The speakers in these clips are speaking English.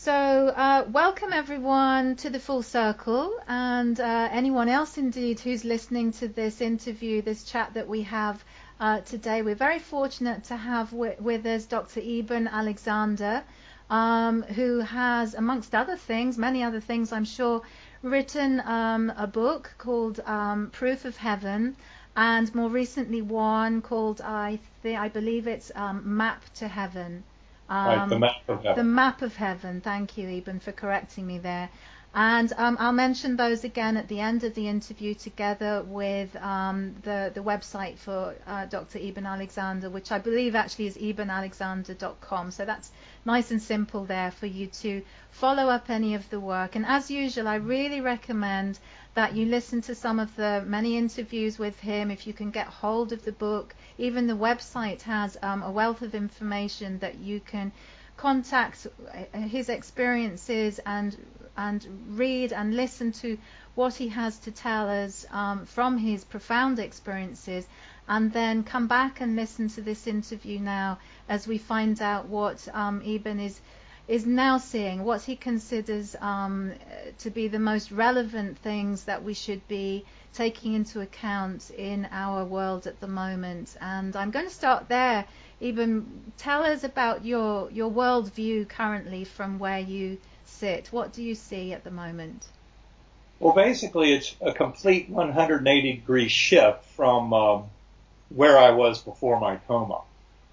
So welcome everyone to the Full Circle, and anyone else indeed who's listening to this interview, this chat that we have today. We're very fortunate to have with us Dr. Eben Alexander, who has, amongst other things, many other things I'm sure, written a book called Proof of Heaven, and more recently one called, I believe it's Map to Heaven. Right, the Map of Heaven. The Map of Heaven. Thank you, Eben, for correcting me there. And I'll mention those again at the end of the interview, together with the website for Dr. Eben Alexander, which I believe actually is ebenalexander.com. So that's nice and simple there for you to follow up any of the work. And as usual, I really recommend that you listen to some of the many interviews with him if you can get hold of the book. Even the website has a wealth of information that you can contact his experiences and read and listen to what he has to tell us from his profound experiences, and then come back and listen to this interview now as we find out what Eben is now seeing, what he considers to be the most relevant things that we should be taking into account in our world at the moment. And I'm going to start there. Eben, tell us about your worldview currently from where you sit. What do you see at the moment? Well, basically, it's a complete 180-degree shift from where I was before my coma.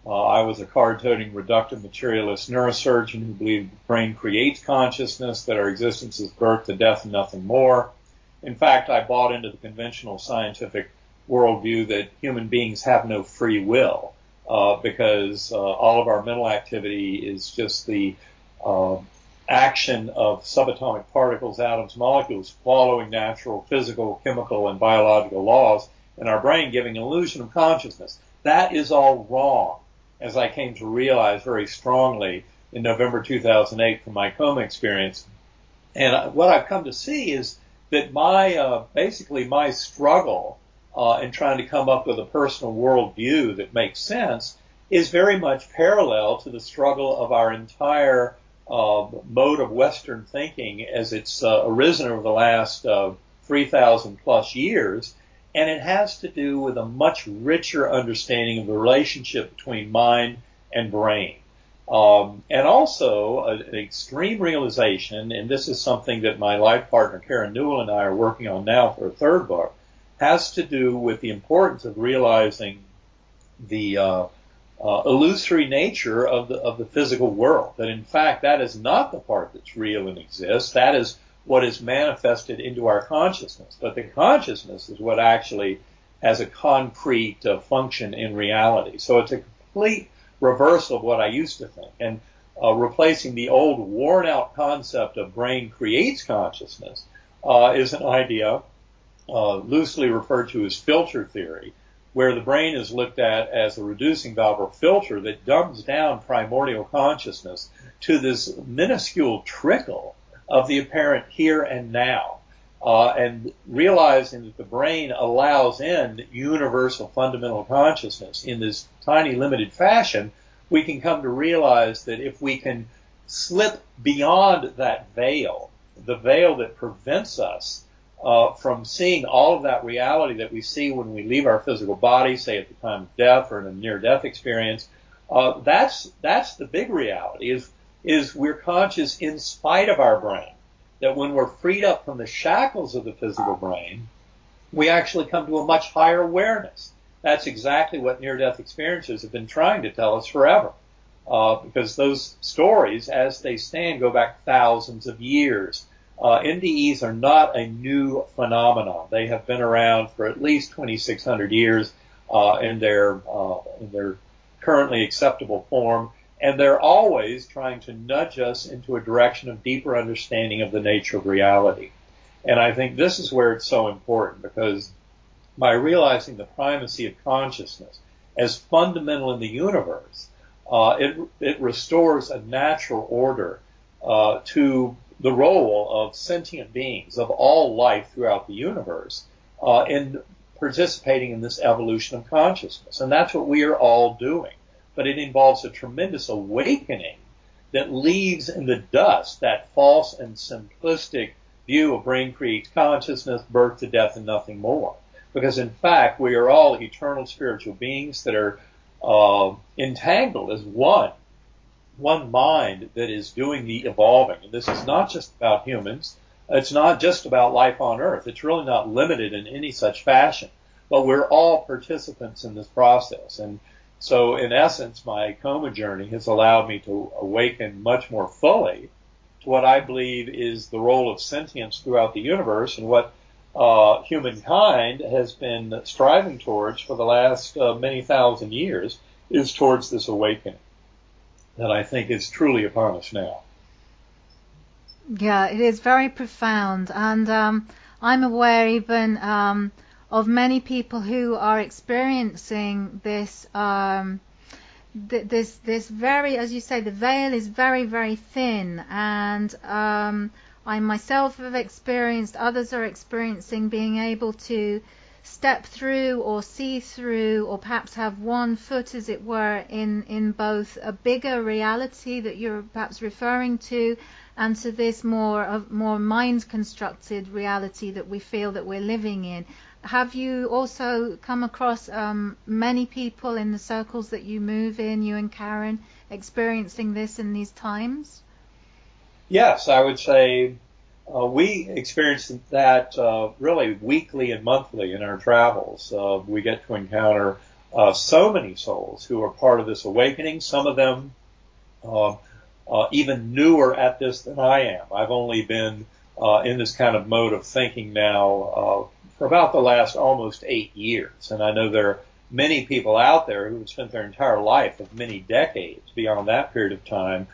I was a card-toting, reductive materialist neurosurgeon who believed the brain creates consciousness, that our existence is birth to death and nothing more. In fact, I bought into the conventional scientific worldview that human beings have no free will, because all of our mental activity is just the action of subatomic particles, atoms, molecules, following natural, physical, chemical, and biological laws in our brain, giving an illusion of consciousness. That is all wrong, as I came to realize very strongly in November 2008 from my coma experience. And what I've come to see is that basically my struggle in trying to come up with a personal worldview that makes sense is very much parallel to the struggle of our entire mode of Western thinking as it's arisen over the last 3,000 plus years. And it has to do with a much richer understanding of the relationship between mind and brain. And also an extreme realization, and this is something that my life partner Karen Newell and I are working on now for a third book, has to do with the importance of realizing the illusory nature of the physical world. That in fact that is not the part that's real and exists. That is what is manifested into our consciousness. But the consciousness is what actually has a concrete function in reality. So it's a complete reversal of what I used to think, and replacing the old worn-out concept of brain creates consciousness is an idea loosely referred to as filter theory, where the brain is looked at as a reducing valve or filter that dumbs down primordial consciousness to this minuscule trickle of the apparent here and now, and realizing that the brain allows in universal fundamental consciousness in this tiny limited fashion, we can come to realize that if we can slip beyond that veil, the veil that prevents us from seeing all of that reality that we see when we leave our physical body, say at the time of death or in a near-death experience, that's the big reality, is we're conscious in spite of our brain. That when we're freed up from the shackles of the physical brain, we actually come to a much higher awareness. That's exactly what near-death experiences have been trying to tell us forever. Because those stories, as they stand, go back thousands of years. NDEs are not a new phenomenon. They have been around for at least 2,600 years in their currently acceptable form. And they're always trying to nudge us into a direction of deeper understanding of the nature of reality. And I think this is where it's so important, because by realizing the primacy of consciousness as fundamental in the universe, it restores a natural order to the role of sentient beings, of all life throughout the universe, in participating in this evolution of consciousness. And that's what we are all doing. But it involves a tremendous awakening that leaves in the dust that false and simplistic view of brain creates consciousness, birth to death, and nothing more. Because in fact, we are all eternal spiritual beings that are entangled as one mind that is doing the evolving. And this is not just about humans. It's not just about life on Earth. It's really not limited in any such fashion. But we're all participants in this process. And so, in essence, my coma journey has allowed me to awaken much more fully to what I believe is the role of sentience throughout the universe and what humankind has been striving towards for the last many thousand years is towards this awakening that I think is truly upon us now. Yeah, it is very profound, and I'm aware even of many people who are experiencing this. This very, as you say, the veil is very, very thin, and I myself have experienced, others are experiencing being able to step through or see through, or perhaps have one foot, as it were, in both a bigger reality that you're perhaps referring to, and to this more mind constructed reality that we feel that we're living in. Have you also come across many people in the circles that you move in, you and Karen, experiencing this in these times? Yes, I would say we experience that really weekly and monthly in our travels. We get to encounter so many souls who are part of this awakening. Some of them even newer at this than I am. I've only been in this kind of mode of thinking now for about the last almost 8 years. And I know there are many people out there who have spent their entire life of many decades beyond that period of time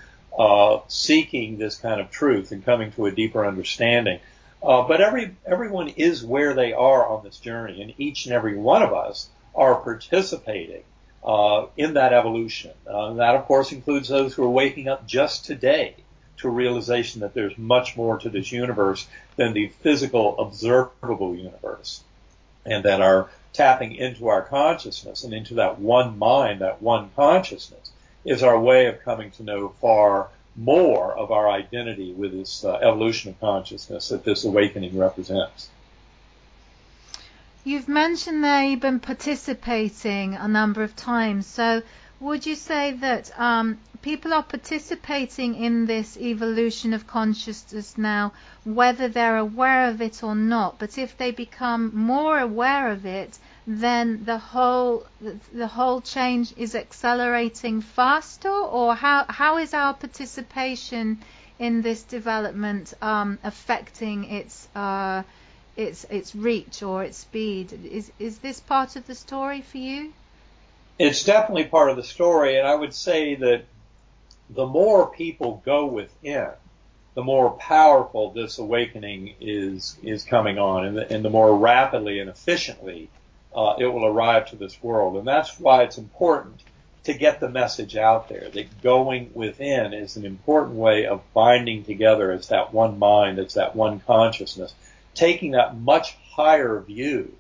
seeking this kind of truth and coming to a deeper understanding. But everyone is where they are on this journey, and each and every one of us are participating in that evolution. That, of course, includes those who are waking up just today to a realization that there's much more to this universe than the physical, observable universe, and that are tapping into our consciousness and into that one mind, that one consciousness, is our way of coming to know far more of our identity with this evolution of consciousness that this awakening represents. You've mentioned there you've been participating a number of times. So would you say that people are participating in this evolution of consciousness now, whether they're aware of it or not? But if they become more aware of it, then the whole change is accelerating faster? Or how is our participation in this development affecting its reach or its speed? Is this part of the story for you? It's definitely part of the story, and I would say that the more people go within, the more powerful this awakening is coming on, and the more rapidly and efficiently it will arrive to this world. And that's why it's important to get the message out there, that going within is an important way of binding together as that one mind, as that one consciousness, taking that much higher view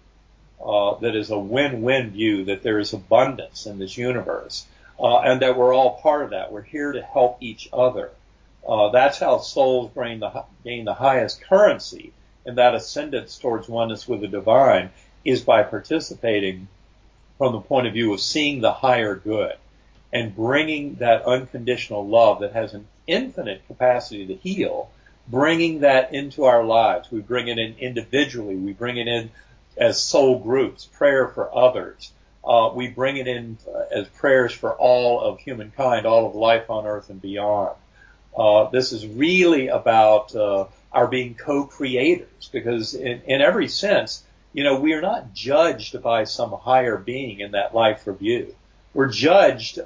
that is a win-win view, that there is abundance in this universe, and that we're all part of that. We're here to help each other. That's how souls gain the highest currency, and that ascendance towards oneness with the divine is by participating from the point of view of seeing the higher good and bringing that unconditional love that has an infinite capacity to heal, bringing that into our lives. We bring it in individually. We bring it in as soul groups, prayer for others. We bring it in as prayers for all of humankind, all of life on earth and beyond. This is really about our being co-creators, because in every sense, we are not judged by some higher being in that life review. We're judged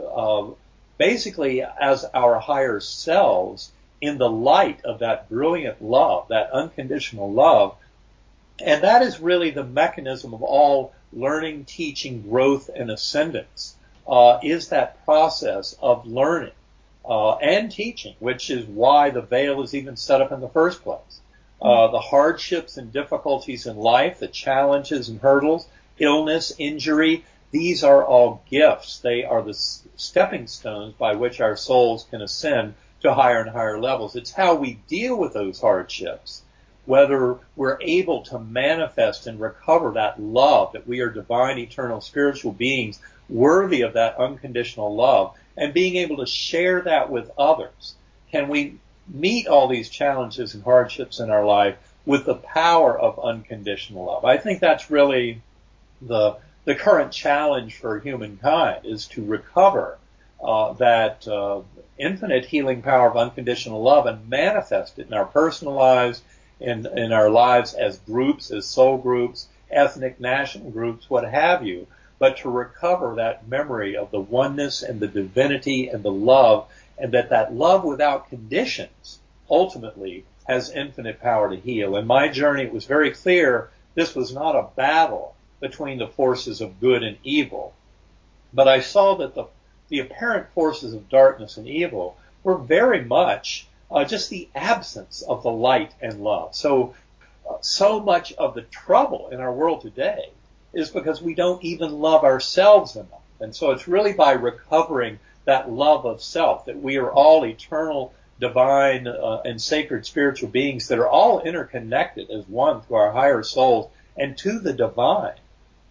basically as our higher selves in the light of that brilliant love, that unconditional love. And that is really the mechanism of all learning, teaching, growth, and ascendance, is that process of learning and teaching, which is why the veil is even set up in the first place. The hardships and difficulties in life, the challenges and hurdles, illness, injury, these are all gifts. They are the stepping stones by which our souls can ascend to higher and higher levels. It's how we deal with those hardships, whether we're able to manifest and recover that love, that we are divine, eternal, spiritual beings worthy of that unconditional love, and being able to share that with others. Can we meet all these challenges and hardships in our life with the power of unconditional love? I think that's really the current challenge for humankind, is to recover that infinite healing power of unconditional love and manifest it in our personal lives, in our lives as groups, as soul groups, ethnic, national groups, what have you, but to recover that memory of the oneness and the divinity and the love, and that love without conditions ultimately has infinite power to heal. In my journey, it was very clear this was not a battle between the forces of good and evil, but I saw that the apparent forces of darkness and evil were very much just the absence of the light and love. So much of the trouble in our world today is because we don't even love ourselves enough. And so it's really by recovering that love of self, that we are all eternal, divine, and sacred spiritual beings that are all interconnected as one through our higher souls and to the divine,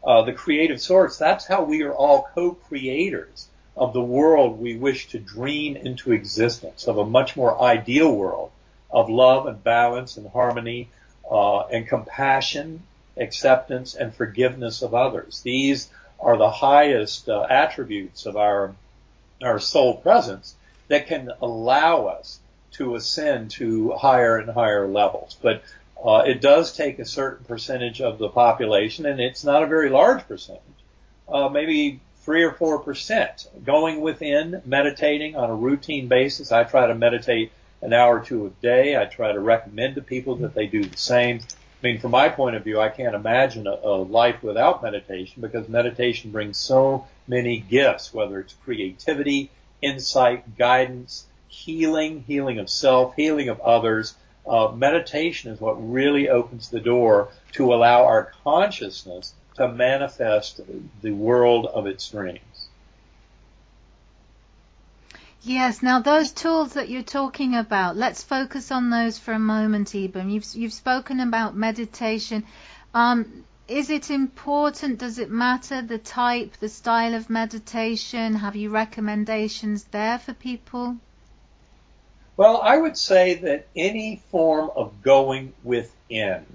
the creative source. That's how we are all co-creators of the world we wish to dream into existence, of a much more ideal world of love and balance and harmony and compassion, acceptance, and forgiveness of others. These are the highest attributes of our soul presence that can allow us to ascend to higher and higher levels. But it does take a certain percentage of the population, and it's not a very large percentage, maybe 3 or 4%, going within, meditating on a routine basis. I try to meditate an hour or two a day. I try to recommend to people that they do the same. I mean, from my point of view, I can't imagine a life without meditation, because meditation brings so many gifts, whether it's creativity, insight, guidance, healing of self, healing of others. Meditation is what really opens the door to allow our consciousness to manifest the world of its dreams. Yes, now those tools that you're talking about, let's focus on those for a moment, Eben. You've spoken about meditation. Is it important? Does it matter the type, the style of meditation? Have you recommendations there for people? Well, I would say that any form of going within,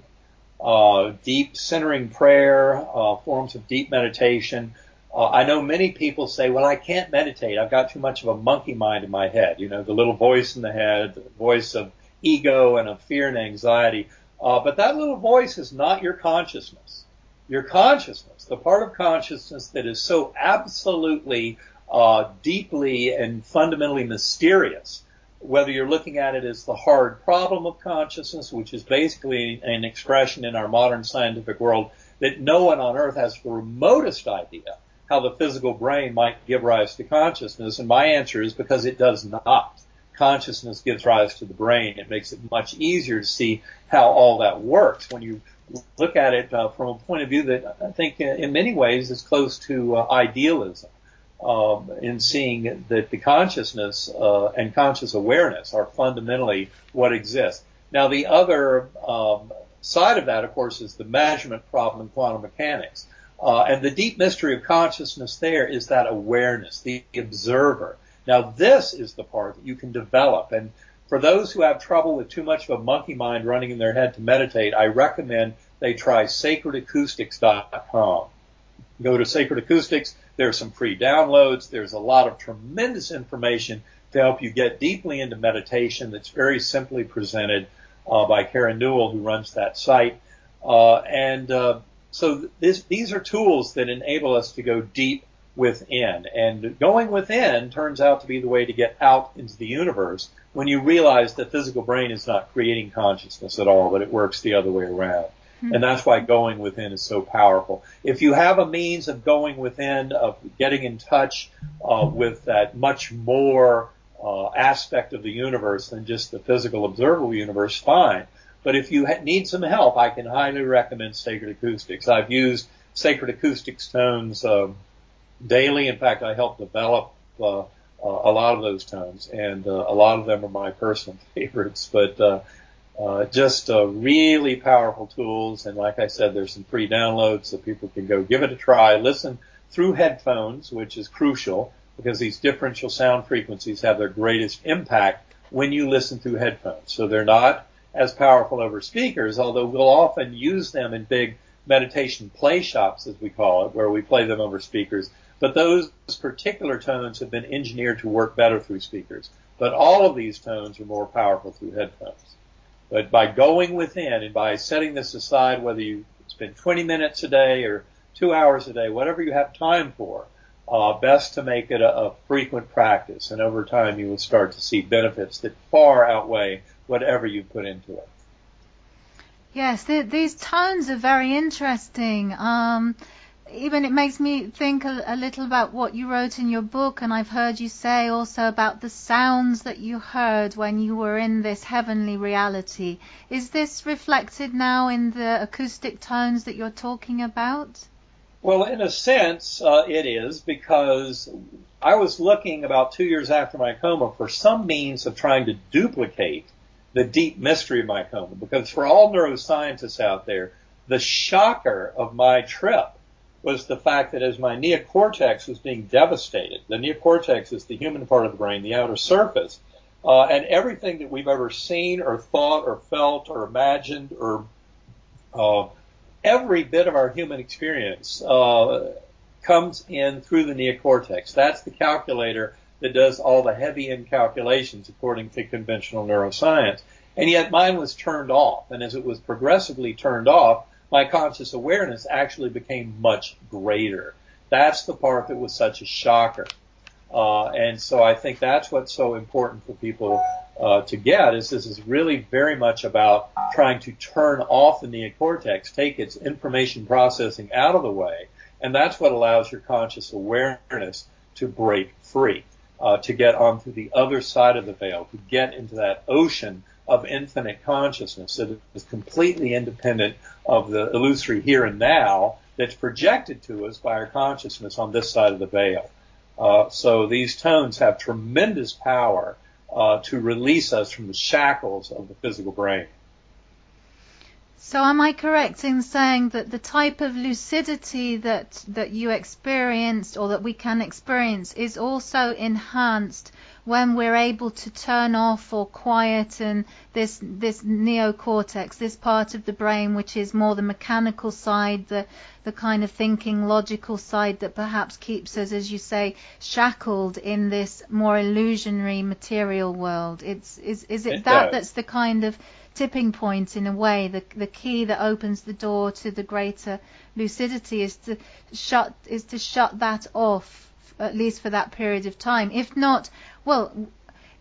deep centering prayer, forms of deep meditation. I know many people say, well, I can't meditate. I've got too much of a monkey mind in my head. You know, the little voice in the head, the voice of ego and of fear and anxiety. But that little voice is not your consciousness. Your consciousness, the part of consciousness that is so absolutely, deeply and fundamentally mysterious, whether you're looking at it as the hard problem of consciousness, which is basically an expression in our modern scientific world that no one on earth has the remotest idea how the physical brain might give rise to consciousness. And my answer is because it does not. Consciousness gives rise to the brain. It makes it much easier to see how all that works when you look at it from a point of view that I think in many ways is close to idealism. In seeing that the consciousness and conscious awareness are fundamentally what exists. Now, the other side of that, of course, is the measurement problem in quantum mechanics. And the deep mystery of consciousness there is that awareness, the observer. Now, this is the part that you can develop. And for those who have trouble with too much of a monkey mind running in their head to meditate, I recommend they try sacredacoustics.com. Go to Sacred Acoustics. There's some free downloads. There's a lot of tremendous information to help you get deeply into meditation that's very simply presented by Karen Newell, who runs that site. So these are tools that enable us to go deep within. And going within turns out to be the way to get out into the universe when you realize the physical brain is not creating consciousness at all, but it works the other way around. And that's why going within is so powerful. If you have a means of going within, of getting in touch with that much more aspect of the universe than just the physical observable universe, fine. But if you need some help, I can highly recommend Sacred Acoustics. I've used Sacred Acoustics tones daily. In fact, I help develop a lot of those tones, and a lot of them are my personal favorites. But just really powerful tools, and like I said, there's some free downloads so people can go give it a try. Listen through headphones, which is crucial because these differential sound frequencies have their greatest impact when you listen through headphones. So they're not as powerful over speakers, although we'll often use them in big meditation play shops, as we call it, where we play them over speakers. But those particular tones have been engineered to work better through speakers. But all of these tones are more powerful through headphones. But by going within and by setting this aside, whether you spend 20 minutes a day or 2 hours a day, whatever you have time for, best to make it a frequent practice. And over time, you will start to see benefits that far outweigh whatever you put into it. Yes, these tones are very interesting. Even it makes me think a little about what you wrote in your book, and I've heard you say also about the sounds that you heard when you were in this heavenly reality. Is this reflected now in the acoustic tones that you're talking about? Well, in a sense, it is, because I was looking about 2 years after my coma for some means of trying to duplicate the deep mystery of my coma, because for all neuroscientists out there, the shocker of my trip was the fact that as my neocortex was being devastated, the neocortex is the human part of the brain, the outer surface, and everything that we've ever seen or thought or felt or imagined or every bit of our human experience comes in through the neocortex. That's the calculator that does all the heavy end calculations according to conventional neuroscience. And yet mine was turned off. And as it was progressively turned off, my conscious awareness actually became much greater. That's the part that was such a shocker. And so I think that's what's so important for people to get, is this is really very much about trying to turn off the neocortex, take its information processing out of the way, and that's what allows your conscious awareness to break free, to get onto the other side of the veil, to get into that ocean of infinite consciousness that is completely independent of the illusory here and now that's projected to us by our consciousness on this side of the veil. So these tones have tremendous power to release us from the shackles of the physical brain. So am I correct in saying that the type of lucidity that you experienced, or that we can experience, is also enhanced when we're able to turn off or quieten this neocortex, this part of the brain which is more the mechanical side, the kind of thinking, logical side that perhaps keeps us, as you say, shackled in this more illusionary material world? Is it that's the kind of tipping point, in a way, the key that opens the door to the greater lucidity, is to shut that off, at least for that period of time? If not, well,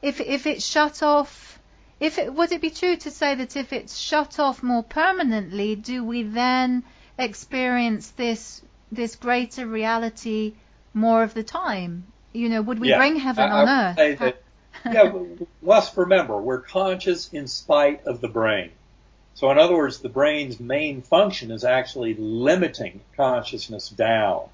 if it's shut off, would it be true to say that if it's shut off more permanently, do we then experience this greater reality more of the time? Would we bring heaven on earth? Say that, let's remember, we're conscious in spite of the brain. So in other words, the brain's main function is actually limiting consciousness down.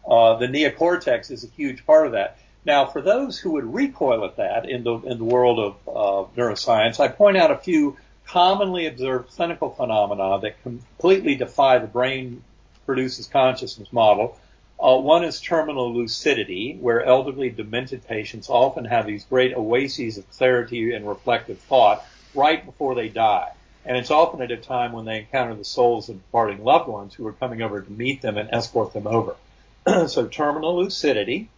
The neocortex is a huge part of that. Now, for those who would recoil at that in the world of neuroscience, I point out a few commonly observed clinical phenomena that completely defy the brain produces consciousness model. One is terminal lucidity, where elderly demented patients often have these great oases of clarity and reflective thought right before they die. And it's often at a time when they encounter the souls of departing loved ones who are coming over to meet them and escort them over. So terminal lucidity.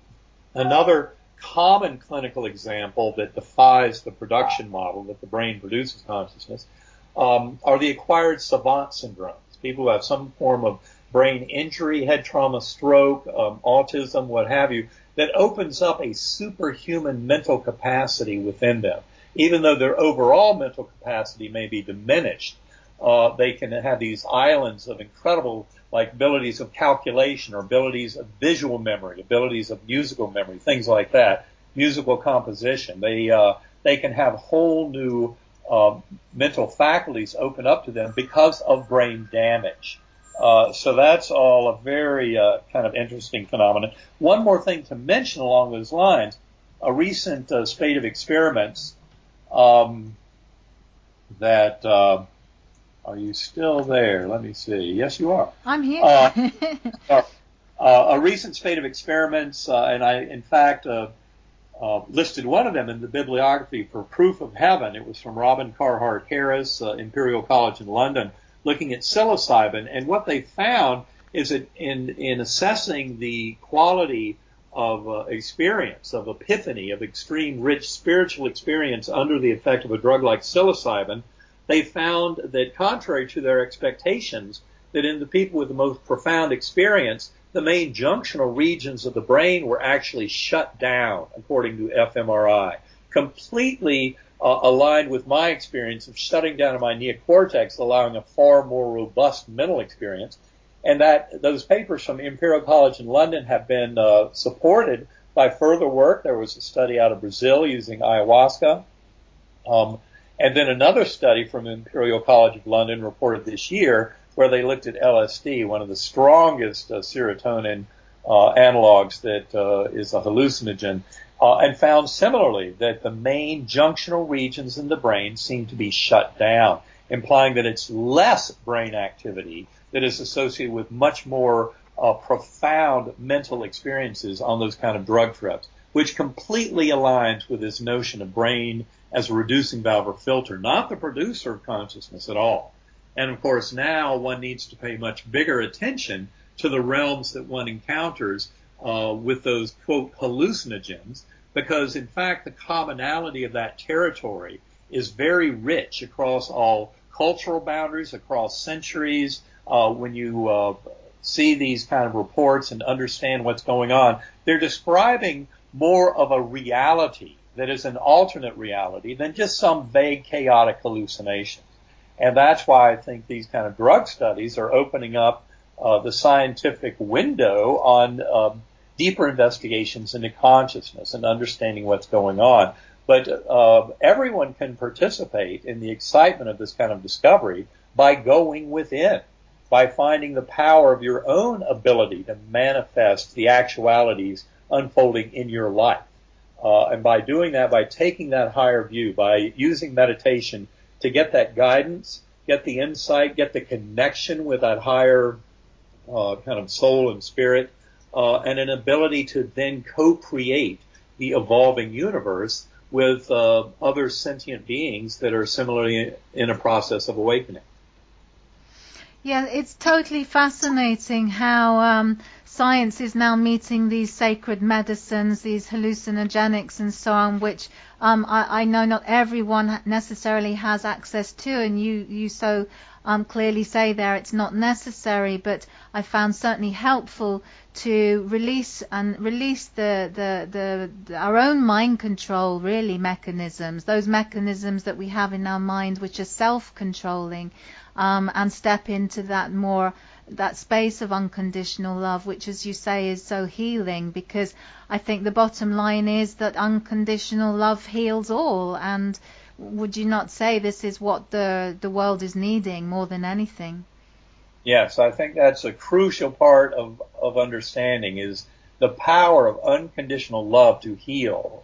Another common clinical example that defies the production model that the brain produces consciousness are the acquired savant syndromes. People who have some form of brain injury, head trauma, stroke, autism, what have you, that opens up a superhuman mental capacity within them. Even though their overall mental capacity may be diminished, they can have these islands of incredible, like, abilities of calculation or abilities of visual memory, abilities of musical memory, things like that, musical composition. They can have whole new mental faculties open up to them because of brain damage. So that's all a very kind of interesting phenomenon. One more thing to mention along those lines, a recent spate of experiments that are you still there? Let me see. Yes, you are. I'm here. A recent spate of experiments, and I, in fact, listed one of them in the bibliography for Proof of Heaven. It was from Robin Carhart Harris, Imperial College in London, looking at psilocybin. And what they found is that in assessing the quality of experience, of epiphany, of extreme rich spiritual experience under the effect of a drug like psilocybin, they found that contrary to their expectations, that in the people with the most profound experience, the main junctional regions of the brain were actually shut down, according to fMRI, completely aligned with my experience of shutting down of my neocortex, allowing a far more robust mental experience. And that those papers from Imperial College in London have been supported by further work. There was a study out of Brazil using ayahuasca. And then another study from Imperial College of London reported this year where they looked at LSD, one of the strongest serotonin analogs that is a hallucinogen, and found similarly that the main junctional regions in the brain seem to be shut down, implying that it's less brain activity that is associated with much more profound mental experiences on those kind of drug trips, which completely aligns with this notion of brain as a reducing valve or filter, not the producer of consciousness at all. And of course, now one needs to pay much bigger attention to the realms that one encounters with those, quote, hallucinogens, because in fact the commonality of that territory is very rich across all cultural boundaries, across centuries. When you see these kind of reports and understand what's going on, they're describing more of a reality that is an alternate reality than just some vague, chaotic hallucination. And that's why I think these kind of drug studies are opening up the scientific window on deeper investigations into consciousness and understanding what's going on. But everyone can participate in the excitement of this kind of discovery by going within, by finding the power of your own ability to manifest the actualities unfolding in your life. And by doing that, by taking that higher view, by using meditation to get that guidance, get the insight, get the connection with that higher kind of soul and spirit, and an ability to then co-create the evolving universe with other sentient beings that are similarly in a process of awakening. Yeah, it's totally fascinating how science is now meeting these sacred medicines, these hallucinogenics and so on, which I know not everyone necessarily has access to, and you so clearly say there it's not necessary, but I found certainly helpful to release the our own mind control really mechanisms, those mechanisms that we have in our mind which are self-controlling, and step into that space of unconditional love, which, as you say, is so healing, because I think the bottom line is that unconditional love heals all. And would you not say this is what the world is needing more than anything? Yes, I think that's a crucial part of understanding, is the power of unconditional love to heal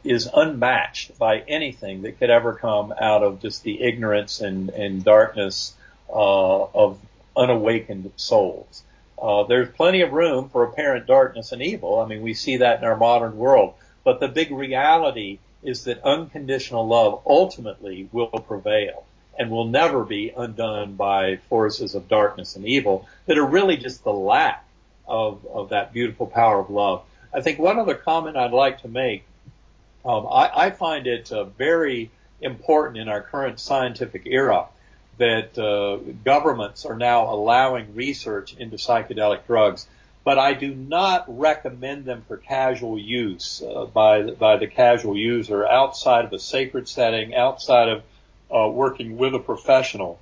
is unmatched by anything that could ever come out of just the ignorance and darkness of unawakened souls. There's plenty of room for apparent darkness and evil. I mean, we see that in our modern world. But the big reality is that unconditional love ultimately will prevail and will never be undone by forces of darkness and evil that are really just the lack of that beautiful power of love. I think one other comment I'd like to make, I find it very important in our current scientific era that governments are now allowing research into psychedelic drugs, but I do not recommend them for casual use by the casual user outside of a sacred setting, outside of working with a professional.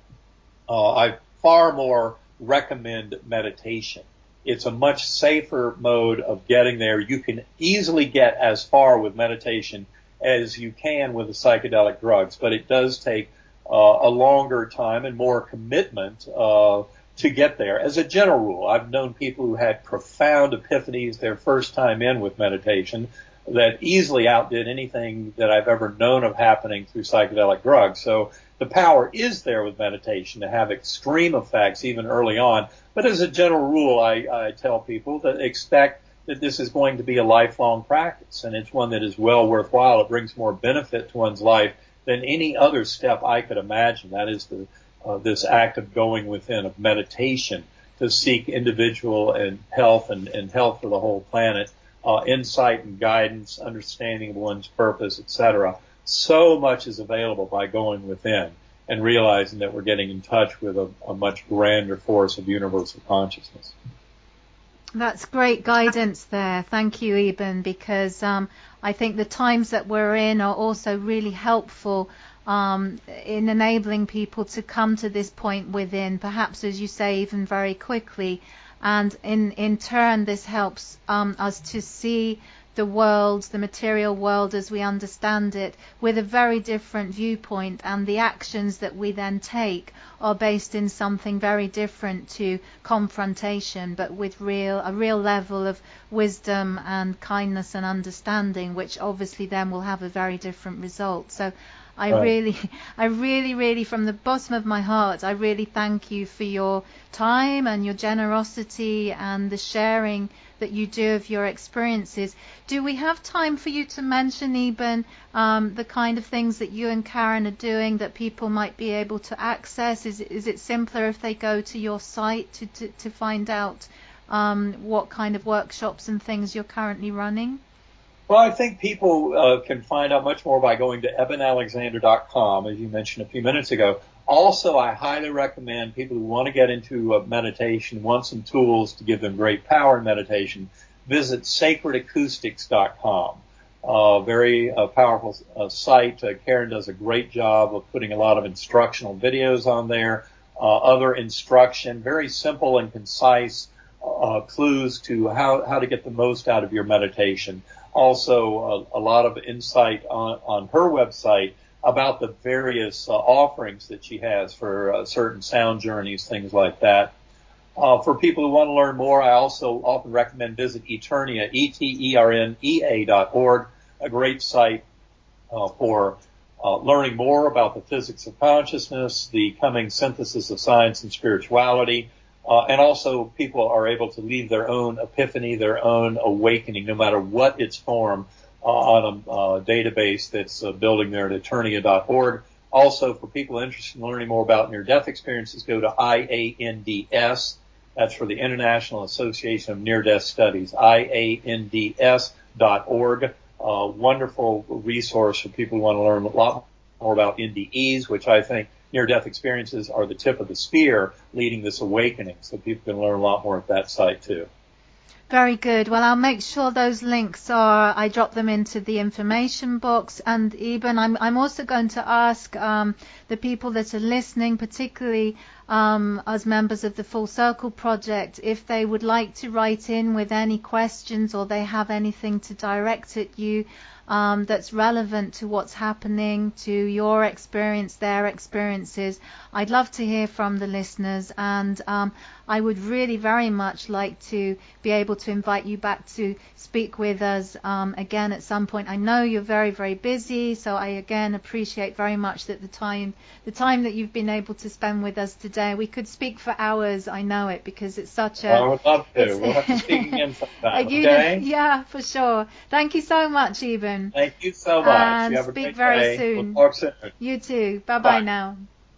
I far more recommend meditation. It's a much safer mode of getting there. You can easily get as far with meditation as you can with the psychedelic drugs, but it does take a longer time and more commitment to get there. As a general rule, I've known people who had profound epiphanies their first time in with meditation. that easily outdid anything that I've ever known of happening through psychedelic drugs. So the power is there with meditation to have extreme effects even early on. But as a general rule, I tell people that expect that this is going to be a lifelong practice, and it's one that is well worthwhile. It brings more benefit to one's life than any other step I could imagine. That is this act of going within, of meditation, to seek individual and health for the whole planet, insight and guidance, understanding of one's purpose, etc. So much is available by going within and realizing that we're getting in touch with a much grander force of universal consciousness. That's great guidance there. Thank you, Eben, because I think the times that we're in are also really helpful in enabling people to come to this point within, perhaps, as you say, even very quickly. And in turn, this helps us to see the world, the material world as we understand it, with a very different viewpoint, and the actions that we then take are based in something very different to confrontation, but with a real level of wisdom and kindness and understanding, which obviously then will have a very different result. So I really, from the bottom of my heart, I really thank you for your time and your generosity and the sharing that you do of your experiences. Do we have time for you to mention, Eben, the kind of things that you and Karen are doing that people might be able to access? Is it simpler if they go to your site to find out what kind of workshops and things you're currently running? Well, I think people can find out much more by going to ebenalexander.com, as you mentioned a few minutes ago. Also, I highly recommend people who want to get into meditation, want some tools to give them great power in meditation, visit sacredacoustics.com. Very powerful site. Karen does a great job of putting a lot of instructional videos on there, other instruction, very simple and concise clues to how to get the most out of your meditation. Also, a lot of insight on her website about the various offerings that she has for certain sound journeys, things like that. For people who want to learn more, I also often recommend visit Eternia, eternea.org, a great site for learning more about the physics of consciousness, the coming synthesis of science and spirituality. And also people are able to leave their own epiphany, their own awakening, no matter what its form, on a database that's building there at eternia.org. Also, for people interested in learning more about near-death experiences, go to IANDS. That's for the International Association of Near-Death Studies, IANDS.org. Wonderful resource for people who want to learn a lot more about NDEs, which I think near-death experiences are the tip of the spear leading this awakening. So people can learn a lot more at that site too. Very good. Well, I'll make sure those links I drop them into the information box. And Eben, I'm also going to ask the people that are listening, particularly as members of the Full Circle Project, if they would like to write in with any questions or they have anything to direct at you that's relevant to what's happening, to your experience, their experiences. I'd love to hear from the listeners, and I would really very much like to be able to invite you back to speak with us again at some point. I know you're very, very busy, so I again appreciate very much that the time that you've been able to spend with us today. We could speak for hours, I know it, because it's such a... I would love to. We'll have to speak again sometime, okay? Yeah, for sure. Thank you so much, Eben. Thank you so much. And you have speak a great very day. soon. We'll talk soon. You too. Bye-bye Bye. now.